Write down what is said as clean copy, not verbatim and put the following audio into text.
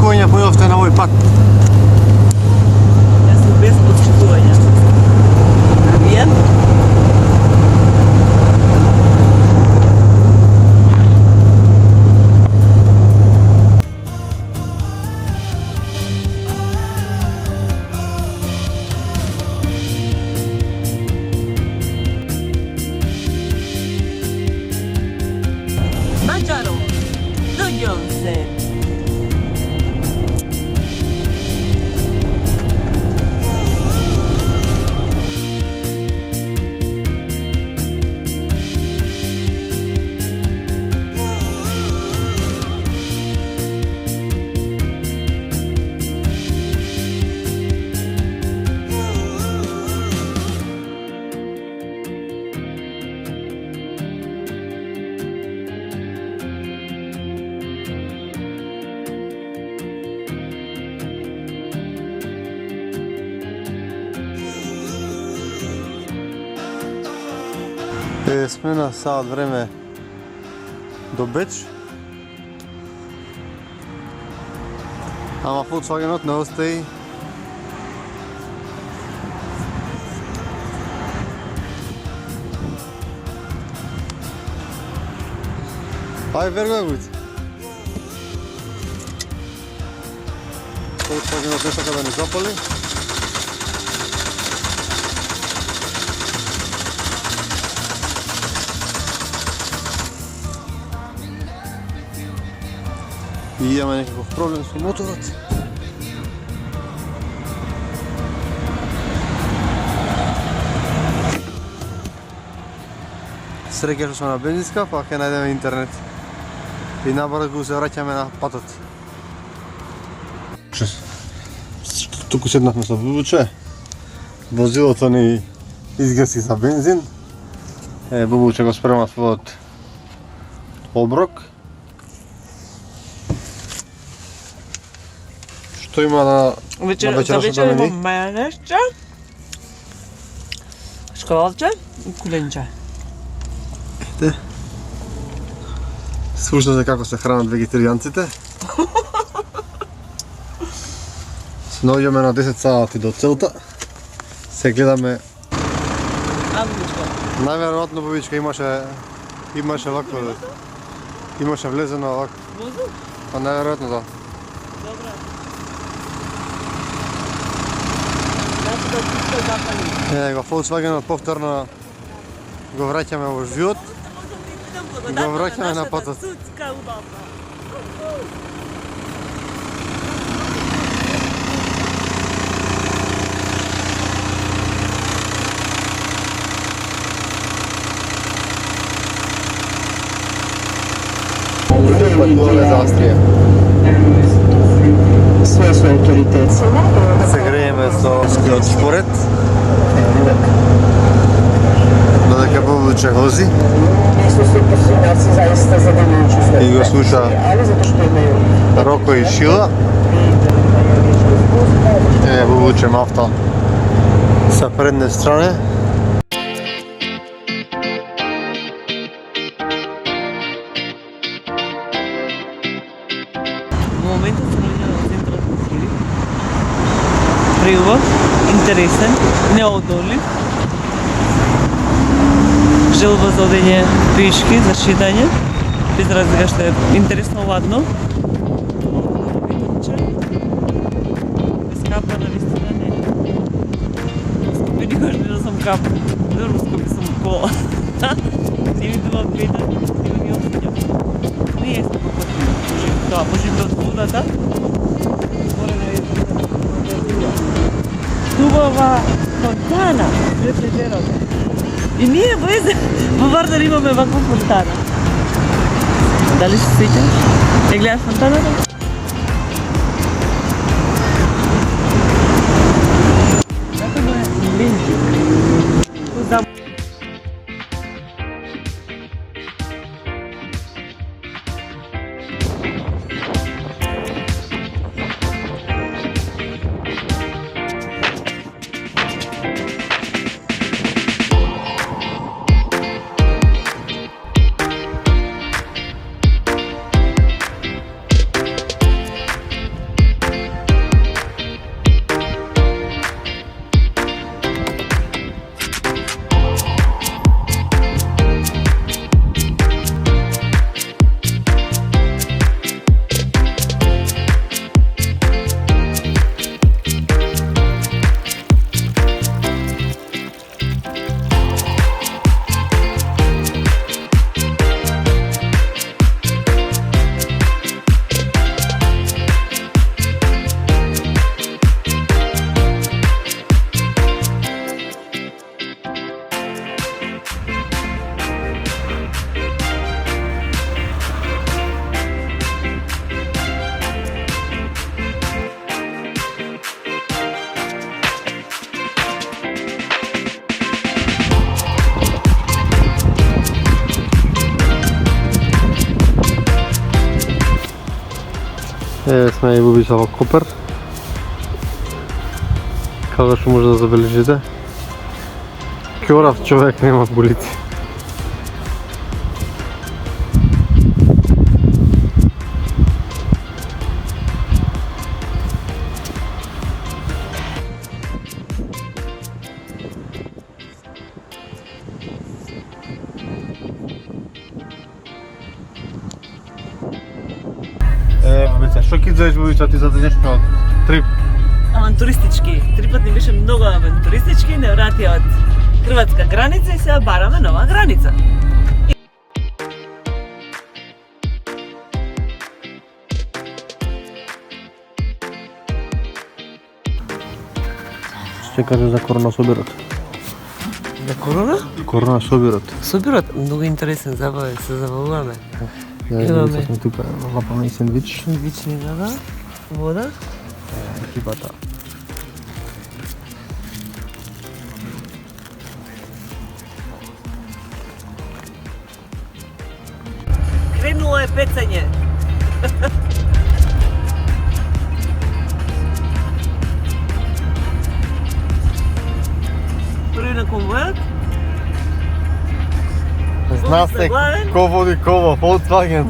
подсчитување појавте на овој пат? Јас сум без подсчитување. Вие? Mađaro, dođom se. Сме на саат време до Беч. Ама Volkswagenот не остаи. Ај, верго го. Volkswagenот не сака да ни запали. И имаме некаков проблем со моторот. Среќа што сме на бензинска, па ќе најдеме интернет. И набрзо се враќаме на патот. Туку седнавме со Бубуче. Возилото ни изгаси за бензин. Бубуче го спрема својот оброк. Што има на За вечер имам мајонезче, школче и куленче. Ете. Слушате како се хранат вегетаријанците. Се наоѓаме на 10 сати до целта. Се гледаме. Најверојатно Бубичка имаше вако. Имаше влезено вако. Па најверојатно да. Го Volkswagenот повторно го враќаме во живот. Го враќаме на патот. Патуваме за Австрија. Своја авторитет. Се грееме со скиот шпорет. Додека Бубуче вози. И го слуша Роко и Шила. Бубуче мафта sa predne strane. В момента се наоѓа во центарот на Сирија. Преубав, интересен, неодолив. Желба за одење пешки, за шетање, без разлика што е интересно ладно. Без капа на вистина не. Скопи никош не да сум капа. Добро скопи сум кола. Не ми дува гледа, не ми осеќам. Не е скопи потrebno. Тоа, може би од водата. Хубава фонтана пред леđерото. И ние во Вардар имаме ваква фонтана. Дали се сеќаш? Ја гледаш фонтаната? Како го е ленчик. Сме и Бубица во Копер. Како што може да забележите, ќорав човек нема булици. Бубица, што ќе излезеш Бубица ти за денешниот трип? Авантуристички. Трипот ни беше многу авантуристички, не вратија од хрватска граница и сега бараме нова граница. Што кажеш за корона собирот? За корона? Корона собирот. Собирот многу интересен, забавен, се забавуваме. Имаме сме тука, лапаме и сендвич. Сендвични вода, вода. Екипата. Кренуло е пецање. Први на конвојот. Зна се ко води кова, Volkswagen.